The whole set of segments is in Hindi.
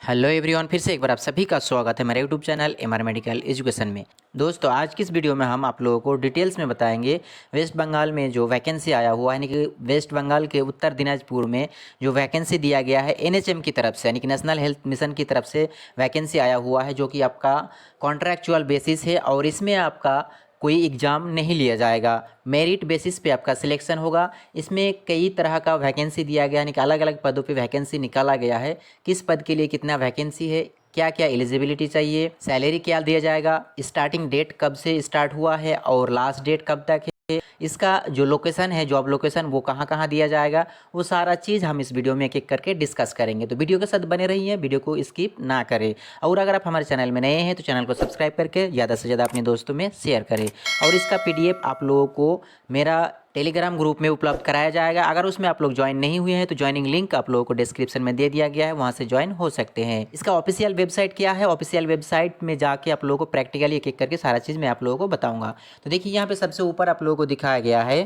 हेलो एवरीवन, फिर से एक बार आप सभी का स्वागत है मेरे YouTube channel MR medical education में। दोस्तों, आज की इस वीडियो में हम आप लोगों को डिटेल्स में बताएंगे वेस्ट बंगाल में जो वैकेंसी आया हुआ है, यानी कि वेस्ट बंगाल के उत्तर दिनाजपुर में जो वैकेंसी दिया गया है एनएचएम की तरफ से, यानी कि नेशनल हेल्थ मिशन की तरफ से वैकेंसी आया हुआ है, जो कि आपका कॉन्ट्रैक्चुअल बेसिस है और इसमें आपका कोई एग्ज़ाम नहीं लिया जाएगा। मेरिट बेसिस पे आपका सिलेक्शन होगा। इसमें कई तरह का वैकेंसी दिया गया है, यानी कि अलग अलग पदों पे वैकेंसी निकाला गया है। किस पद के लिए कितना वैकेंसी है, क्या क्या एलिजिबिलिटी चाहिए, सैलरी क्या दिया जाएगा, स्टार्टिंग डेट कब से स्टार्ट हुआ है और लास्ट डेट कब तक है, इसका जो लोकेशन है, जॉब लोकेशन, वो कहाँ कहाँ दिया जाएगा, वो सारा चीज़ हम इस वीडियो में एक एक करके डिस्कस करेंगे। तो वीडियो के साथ बने रहिए, वीडियो को स्किप ना करें। और अगर आप हमारे चैनल में नए हैं तो चैनल को सब्सक्राइब करके ज़्यादा से ज़्यादा अपने दोस्तों में शेयर करें। और इसका पीडीएफ आप लोगों को मेरा टेलीग्राम ग्रुप में उपलब्ध कराया जाएगा। अगर उसमें आप लोग ज्वाइन नहीं हुए हैं तो ज्वाइनिंग लिंक आप लोगों को डिस्क्रिप्शन में दे दिया गया है, वहां से ज्वाइन हो सकते हैं। इसका ऑफिशियल वेबसाइट क्या है, ऑफिशियल वेबसाइट में जाके आप लोगों को प्रैक्टिकली एक एक करके सारा चीज़ मैं आप लोगों को बताऊंगा। तो देखिए, यहाँ पे सबसे ऊपर आप लोगों को दिखाया गया है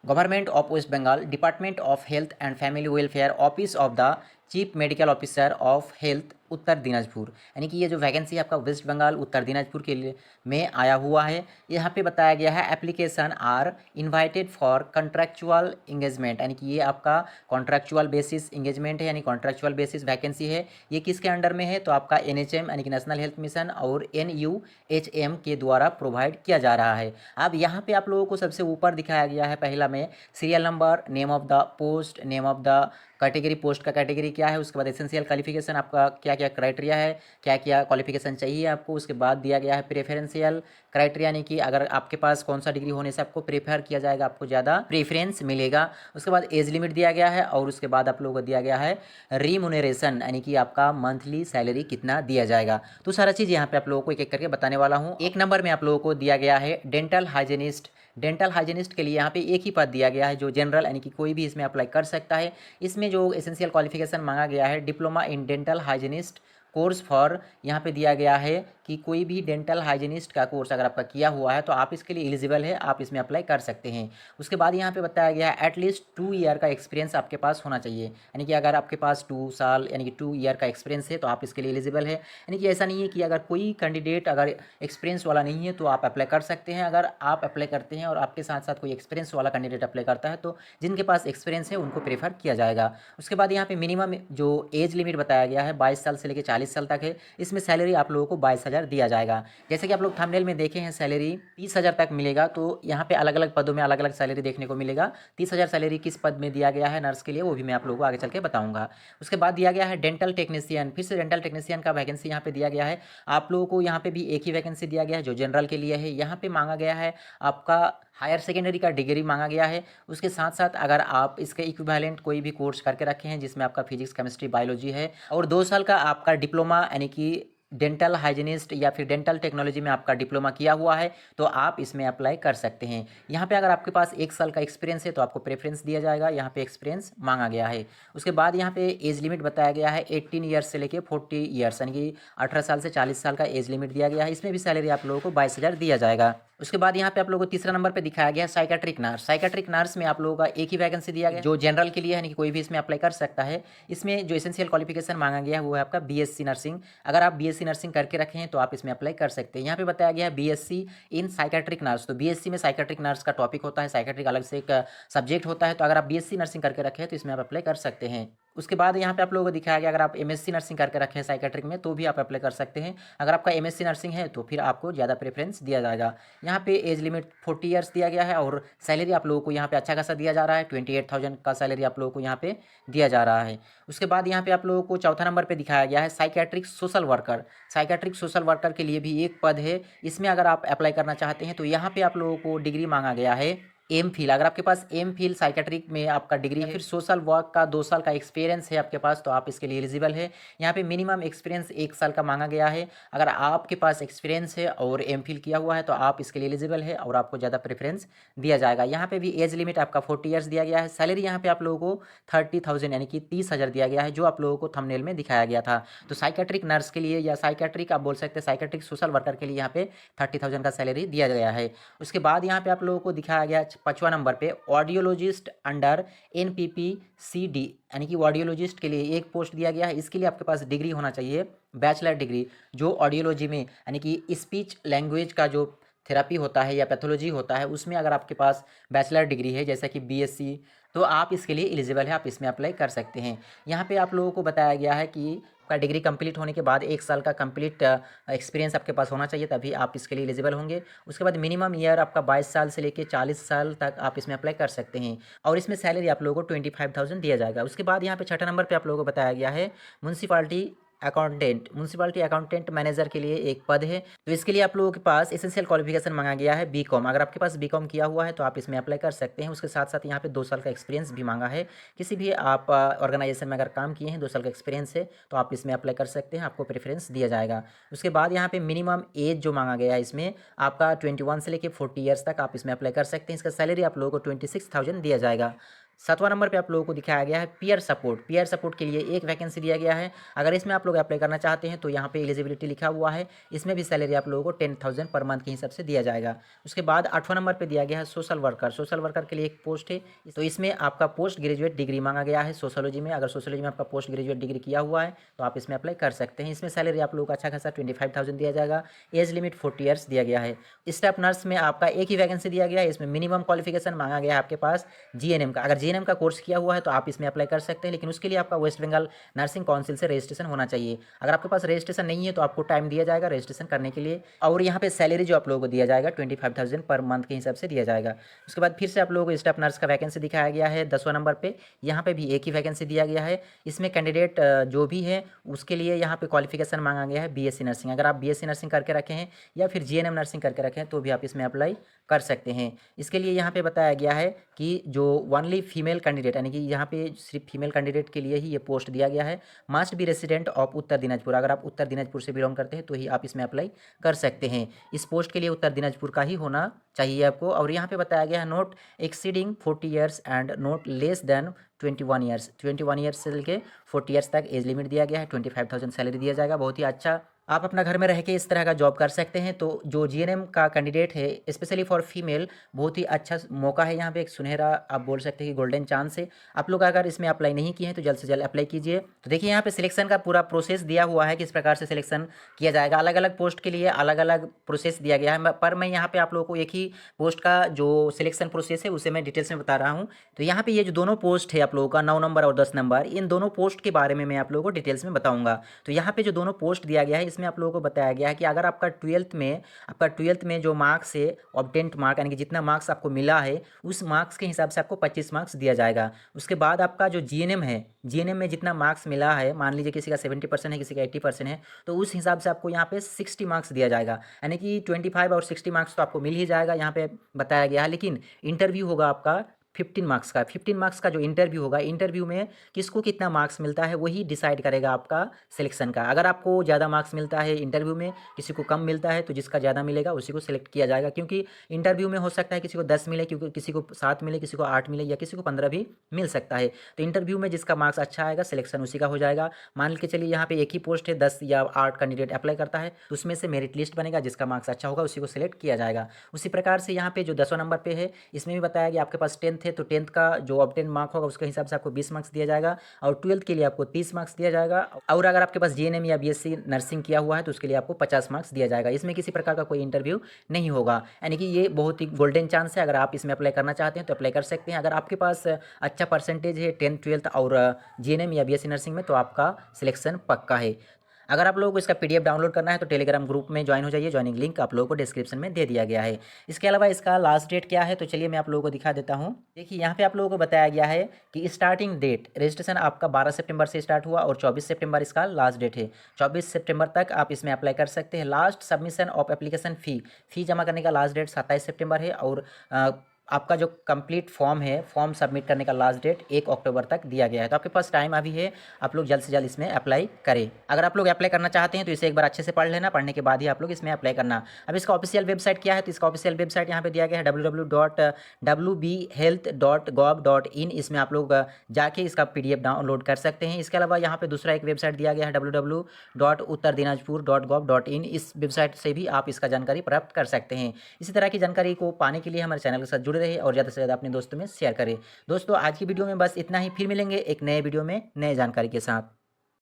government of West Bengal, department of health and family welfare, office of the chief medical officer of health, Uttar Dinajpur. यानी कि ये जो वैकेंसी आपका वेस्ट बंगाल उत्तर दिनाजपुर के लिए में आया हुआ है, यहाँ पे बताया गया है application are invited for contractual engagement, यानी कि ये आपका कॉन्ट्रैक्चुअल बेसिस इंगेजमेंट है, यानी कॉन्ट्रैक्चुअल बेसिस वैकेंसी है। ये किसके अंडर में है, तो आपका एनएचएम यानी कि नेशनल हेल्थ मिशन और एनयूएचएम के द्वारा प्रोवाइड किया जा रहा है। अब यहाँ पे आप लोगों को सबसे ऊपर दिखाया गया है पहला में serial number, name of the post, name of the category, post का कैटेगरी क्या है, उसके बाद एसेंशियल क्वालिफिकेशन आपका क्या क्या क्राइटेरिया है, क्या क्या क्वालिफिकेशन चाहिए आपको। उसके बाद दिया गया है प्रेफरेंशियल क्राइटेरिया, यानी कि अगर आपके पास कौन सा डिग्री होने से आपको प्रेफर किया जाएगा, आपको ज़्यादा प्रेफरेंस मिलेगा। उसके बाद एज लिमिट दिया गया है और उसके बाद आप लोगों को दिया गया है रीमुनरेशन, यानी कि आपका मंथली सैलरी कितना दिया जाएगा। तो सारा चीज़ यहाँ पे आप लोगों को एक एक करके बताने वाला हूँ। एक नंबर में आप लोगों को दिया गया है डेंटल हाइजीनिस्ट। डेंटल हाइजीनिस्ट के लिए यहाँ पे एक ही पद दिया गया है, जो जनरल, यानी कि कोई भी इसमें अप्लाई कर सकता है। इसमें जो एसेंशियल क्वालिफिकेशन मांगा गया है, diploma in dental hygienist course for, यहाँ पे दिया गया है कि कोई भी डेंटल हाइजीनिस्ट का कोर्स अगर आपका किया हुआ है तो आप इसके लिए एलिजिबल है, आप इसमें अप्लाई कर सकते हैं। उसके बाद यहाँ पे बताया गया है एटलीस्ट 2 ईयर का एक्सपीरियंस आपके पास होना चाहिए, यानी कि अगर आपके पास 2 साल यानी कि 2 ईयर का एक्सपीरियंस है तो आप इसके लिए एलिजिबल है। यानी कि ऐसा नहीं है कि अगर कोई कैंडिडेट अगर एक्सपीरियंस वाला नहीं है तो आप अप्लाई कर सकते हैं। अगर आप अप्लाई करते हैं और आपके साथ साथ कोई एक्सपीरियंस वाला कैंडिडेट अप्लाई करता है तो जिनके पास एक्सपीरियंस है उनको प्रेफर किया जाएगा। उसके बाद यहाँ पे मिनिमम जो एज लिमिट बताया गया है 22 साल से लेकर 40 साल तक है। इसमें सैलरी आप लोगों को 22,000 दिया जाएगा। जैसे कि आप लोग थंबनेल में देखे हैं, सैलरी 30,000 तक मिलेगा। तो यहाँ पे अलग अलग पदों में अलग अलग सैलरी देखने को मिलेगा। 30,000 सैलरी किस पद में दिया गया है नर्स के लिए, वो भी मैं आप लोगों को आगे चल के बताऊंगा। उसके बाद दिया गया है डेंटल टेक्नीशियन, फिर से डेंटल टेक्नीशियन का वैकेंसी यहाँ पे दिया गया है। आप लोगों को यहाँ पे भी एक ही वैकेंसी दिया गया है जो जनरल के लिए है। यहाँ पे मांगा गया है आपका हायर सेकेंडरी का डिग्री मांगा गया है। उसके साथ साथ अगर आप इसके इक्विवेलेंट कोई भी कोर्स करके रखे हैं जिसमें आपका फिजिक्स, केमिस्ट्री, बायोलॉजी है और 2 साल का आपका डिप्लोमा यानी कि डेंटल हाइजीनिस्ट या फिर डेंटल टेक्नोलॉजी में आपका डिप्लोमा किया हुआ है तो आप इसमें अप्लाई कर सकते हैं। यहाँ पे अगर आपके पास 1 साल का एक्सपीरियंस है तो आपको प्रेफरेंस दिया जाएगा, यहाँ पे एक्सपीरियंस मांगा गया है। उसके बाद यहाँ पे एज लिमिट बताया गया है 18 ईयर्स से लेके 40 ईयर्स, यानी कि 18 साल से 40 साल का एज लिमिट दिया गया है। इसमें भी सैलरी आप लोगों को 22,000 दिया जाएगा। उसके बाद यहाँ पे आप लोगों को तीसरा नंबर पे दिखाया गया है साइकेट्रिक नर्स। साइकेट्रिक नर्स में आप लोगों का एक ही वैकेंसी दिया गया जो जनरल के लिए है, यानी कि कोई भी इसमें अप्लाई कर सकता है। इसमें जो एसेंशियल क्वालिफिकेशन मांगा गया है वो है आपका बीएससी नर्सिंग। अगर आप बीएससी नर्सिंग करके रखे हैं तो आप इसमें अप्लाई कर सकते हैं। यहाँ पे बताया गया है बीएससी इन साइकेट्रिक नर्स। तो बीएससी में साइकेट्रिक नर्स का टॉपिक होता है, साइकेट्रिक अलग से एक सब्जेक्ट होता है। तो अगर आप बीएससी नर्सिंग करके रखे हैं तो इसमें आप अप्लाई कर सकते हैं। उसके बाद यहाँ पे आप लोगों को दिखाया गया अगर आप एमएससी नर्सिंग करके रखे हैं साइकेट्रिक में तो भी आप अप्लाई कर सकते हैं। अगर आपका एमएससी नर्सिंग है तो फिर आपको ज़्यादा प्रेफरेंस दिया जाएगा। यहाँ पे एज लिमिट 40 ईयर्स दिया गया है और सैलरी आप लोगों को यहाँ पे अच्छा खासा दिया जा रहा है। 28,000 का सैलरी आप लोगों को यहाँ पे दिया जा रहा है। उसके बाद यहाँ पे आप लोगों को चौथा नंबर पे दिखाया गया है psychiatric social worker. Psychiatric social worker के लिए भी एक पद है। इसमें अगर आप अप्लाई करना चाहते हैं तो यहाँ पे आप लोगों को डिग्री मांगा गया है एम फिल। अगर आपके पास एम फिल साइकेट्रिक में आपका डिग्री है, फिर सोशल वर्क का 2 साल का एक्सपीरियंस है आपके पास तो आप इसके लिए एलिजिबल है। यहाँ पे मिनिमम एक्सपीरियंस 1 साल का मांगा गया है। अगर आपके पास एक्सपीरियंस है और एम फिल किया हुआ है तो आप इसके लिए एलिजिबल है और आपको ज़्यादा प्रेफरेंस दिया जाएगा। यहाँ पे भी एज लिमिट आपका 40 ईयर्स दिया गया है। सैलरी यहाँ पे आप लोगों को 30,000 यानी कि 30,000 दिया गया है, जो आप लोगों को थंबनेल में दिखाया गया था। तो साइकेट्रिक नर्स के लिए या साइकेट्रिक आप बोल सकते हैं साइकेट्रिक सोशल वर्कर के लिए यहाँ पे 30,000 का सैलरी दिया गया है। उसके बाद यहाँ पे आप लोगों को दिखाया गया 5वां नंबर पे ऑडियोलॉजिस्ट अंडर NPPCD यानी कि ऑडियोलॉजिस्ट के लिए एक पोस्ट दिया गया है। इसके लिए आपके पास डिग्री होना चाहिए, बैचलर डिग्री, जो ऑडियोलॉजी में यानी कि स्पीच लैंग्वेज का जो थेरेपी होता है या पैथोलॉजी होता है उसमें अगर आपके पास बैचलर डिग्री है जैसा कि BSc, तो आप इसके लिए एलिजिबल है, आप इसमें अप्लाई कर सकते हैं। यहाँ पे आप लोगों को बताया गया है कि आपका डिग्री कंप्लीट होने के बाद 1 साल का कंप्लीट एक्सपीरियंस आपके पास होना चाहिए, तभी आप इसके लिए एलिजिबल होंगे। उसके बाद मिनिमम ईयर आपका 22 साल से लेकर 40 साल तक आप इसमें अप्लाई कर सकते हैं और इसमें सैलरी आप लोगों को 25,000 दिया जाएगा। उसके बाद यहाँ पे 6ठा नंबर पर आप लोगों को बताया गया है म्यूनसिपालिटी अकाउंटेंट मैनेजर के लिए एक पद है। तो इसके लिए आप लोगों के पास एसेंशियल क्वालिफिकेशन मांगा गया है BCom। अगर आपके पास BCom किया हुआ है तो आप इसमें अप्लाई कर सकते हैं। उसके साथ साथ यहाँ पे 2 साल का एक्सपीरियंस भी मांगा है। किसी भी आप ऑर्गेनाइजेशन में अगर काम किए हैं 2 साल का एक्सपीरियंस है तो आप इसमें अप्लाई कर सकते हैं, आपको प्रेफरेंस दिया जाएगा। उसके बाद यहाँ पे मिनिमम एज जो मांगा गया है इसमें आपका 21 से लेकर 40 ईयर्स तक आप इसमें अप्लाई कर सकते हैं। इसका सैलरी आप लोगों को 26,000 दिया जाएगा। 7वां नंबर पे आप लोगों को दिखाया गया है पीयर सपोर्ट के लिए एक वैकेंसी दिया गया है। अगर इसमें आप लोग अप्लाई करना चाहते हैं तो यहाँ पे एलिजिबिलिटी लिखा हुआ है। इसमें भी सैलरी आप लोगों को 10,000 पर मंथ के हिसाब से दिया जाएगा। उसके बाद 8वां नंबर पे दिया गया है सोशल वर्कर के लिए एक पोस्ट है। तो इसमें आपका पोस्ट ग्रेजुएट डिग्री मांगा गया है सोशोलॉजी में। अगर सोशोलॉजी में आपका पोस्ट ग्रेजुएट डिग्री किया हुआ है तो आप इसमें अप्लाई कर सकते हैं। इसमें सैलरी आप लोगों को अच्छा खासा 25,000 दिया जाएगा। एज लिमिट 40 ईयर्स दिया गया है। स्टाफ नर्स में आपका एक ही वैकेंसी दिया गया है। इसमें मिनिमम क्वालिफिकेशन मांगा गया है आपके पास GNM का। अगर GNM का कोर्स किया हुआ है तो आप इसमें अप्लाई कर सकते हैं, लेकिन उसके लिए आपका वेस्ट बंगाल नर्सिंग काउंसिल से रजिस्ट्रेशन होना चाहिए। अगर आपके पास रजिस्ट्रेशन नहीं है तो आपको टाइम दिया जाएगा रजिस्ट्रेशन करने के लिए। और यहाँ पे सैलरी जो आप लोगों को दिया जाएगा 25,000 पर मंथ के हिसाब से दिया जाएगा। उसके बाद फिर से आप लोगों को स्टाफ नर्स का वैकेंसी दिखाया गया है 10वां नंबर पे। यहाँ पे भी एक ही वैकेंसी दिया गया है। इसमें कैंडिडेट जो भी है उसके लिए यहाँ पे क्वालिफिकेशन मांगा गया है BSc नर्सिंग। अगर आप BSc नर्सिंग करके रखे हैं या फिर GNM नर्सिंग करके रखे हैं तो भी आप इसमें अप्लाई कर सकते हैं। इसके लिए यहाँ पे बताया गया है कि जो ओनली फीमेल कैंडिडेट यानी कि यहाँ पे सिर्फ फीमेल कैंडिडेट के लिए ही ये पोस्ट दिया गया है। Must be resident of Uttar Dinajpur. अगर आप उत्तर दिनाजपुर से बिलोंग करते हैं तो ही आप इसमें अप्लाई कर सकते हैं। इस पोस्ट के लिए उत्तर दिनाजपुर का ही होना चाहिए आपको। और यहाँ पे बताया गया है not exceeding 40 years and not less than 21 years से लेकर 40 ईयर्स तक एज लिमिट दिया गया है। 25,000 सैलरी दिया जाएगा। बहुत ही अच्छा, आप अपना घर में रह के इस तरह का जॉब कर सकते हैं। तो जो GNM का कैंडिडेट है स्पेशली फॉर फीमेल, बहुत ही अच्छा मौका है। यहाँ पे एक सुनहरा आप बोल सकते हैं कि गोल्डन चांस है। आप लोग अगर इसमें अप्लाई नहीं किए हैं तो जल्द से जल्द अप्लाई कीजिए। तो देखिए यहाँ पे सिलेक्शन का पूरा प्रोसेस दिया हुआ है, किस प्रकार से सिलेक्शन किया जाएगा। अलग अलग पोस्ट के लिए अलग अलग प्रोसेस दिया गया है, पर मैं यहाँ पे आप लोगों को एक ही पोस्ट का जो सिलेक्शन प्रोसेस है उसे मैं डिटेल्स में बता रहा हूँ। तो यहाँ पे ये जो दोनों पोस्ट है आप लोगों का 9 नंबर और 10 नंबर, इन दोनों पोस्ट के बारे में मैं आप लोगों को डिटेल्स में बताऊँगा। तो यहाँ पे जो दोनों पोस्ट दिया गया है इसमें आप लोगों को बताया गया है कि अगर आपका ट्वेल्थ में जो मार्क्स है ऑब्टेंट मार्क यानी कि जितना मार्क्स आपको मिला है उस मार्क्स के हिसाब से आपको 25 मार्क्स दिया जाएगा। उसके बाद आपका जो GNM है, GNM में जितना मार्क्स मिला है, मान लीजिए किसी का 70% है किसी का 80% है, तो उस हिसाब से आपको यहाँ पे 60 मार्क्स दिया जाएगा। यानी कि 25 और 60 मार्क्स तो आपको मिल ही जाएगा, यहाँ पे बताया गया है। लेकिन इंटरव्यू होगा आपका 15 मार्क्स का जो इंटरव्यू होगा, इंटरव्यू में किसको कितना मार्क्स मिलता है वही डिसाइड करेगा आपका सिलेक्शन का। अगर आपको ज़्यादा मार्क्स मिलता है इंटरव्यू में, किसी को कम मिलता है, तो जिसका ज़्यादा मिलेगा उसी को सिलेक्ट किया जाएगा। क्योंकि इंटरव्यू में हो सकता है किसी को 10 मिले, क्योंकि किसी को 7 मिले, किसी को 8 मिले या किसी को 15 भी मिल सकता है। तो इंटरव्यू में जिसका मार्क्स अच्छा आएगा सिलेक्शन उसी का हो जाएगा। मान के चलिए यहाँ पे एक ही पोस्ट है, 10 या 8 कैंडिडेट अप्लाई करता है, तो उसमें से मेरिट लिस्ट बनेगा, जिसका मार्क्स अच्छा होगा उसी को सिलेक्ट किया जाएगा। उसी प्रकार से यहाँ पे जो 10वां नंबर पे है इसमें भी बताया गया आपके पास 10th है तो 10th का जो ऑब्टेन मार्क होगा उसके हिसाब से आपको 20 मार्क्स दिया जाएगा और 12th के लिए आपको 30 मार्क्स दिया जाएगा। और अगर आपके पास GNM या BSc नर्सिंग किया हुआ है तो उसके लिए आपको 50 मार्क्स दिया जाएगा। इसमें किसी प्रकार का कोई इंटरव्यू नहीं होगा। यानी कि ये बहुत ही गोल्डन चांस है। अगर आप इसमें अप्लाई करना चाहते हैं तो अप्लाई कर सकते हैं। अगर आपके पास अच्छा परसेंटेज है 10th 12th और GNM या BSc नर्सिंग में तो आपका सिलेक्शन पक्का है। अगर आप लोगों को इसका PDF डाउनलोड करना है तो टेलीग्राम ग्रुप में ज्वाइन हो जाइए। ज्वाइनिंग लिंक आप लोगों को डिस्क्रिप्शन में दे दिया गया है। इसके अलावा इसका लास्ट डेट क्या है तो चलिए मैं आप लोगों को दिखा देता हूँ। देखिए यहाँ पे आप लोगों को बताया गया है कि स्टार्टिंग डेट रजिस्ट्रेशन आपका 12 सितंबर से स्टार्ट हुआ और 24 सितंबर इसका लास्ट डेट है। 24 सितंबर तक आप इसमें अप्लाई कर सकते हैं। Last submission of application fee जमा करने का लास्ट डेट 27 सितंबर है और आपका जो कंप्लीट फॉर्म है, फॉर्म सबमिट करने का लास्ट डेट 1 अक्टूबर तक दिया गया है। तो आपके पास टाइम अभी है, आप लोग जल्द से जल्द इसमें अप्लाई करें। अगर आप लोग अप्लाई करना चाहते हैं तो इसे एक बार अच्छे से पढ़ लेना, पढ़ने के बाद ही आप लोग इसमें अप्लाई करना। अब इसका ऑफिशियल वेबसाइट क्या है तो इसका ऑफिशियल वेबसाइट यहाँ पे दिया गया है www.wbhealth.gov.in। इसमें आप लोग जाके इसका PDF डाउनलोड कर सकते हैं। इसके अलावा यहाँ पे दूसरा एक वेबसाइट दिया गया है www.uttardinajpur.gov.in। इस वेबसाइट से भी आप इसका जानकारी प्राप्त कर सकते हैं। इसी तरह की जानकारी को पाने के लिए हमारे चैनल के साथ जुड़े रहे और ज़्यादा से ज़्यादा अपने दोस्तों में शेयर करें। दोस्तों आज की वीडियो में बस इतना ही, फिर मिलेंगे एक नए वीडियो में नए जानकारी के साथ।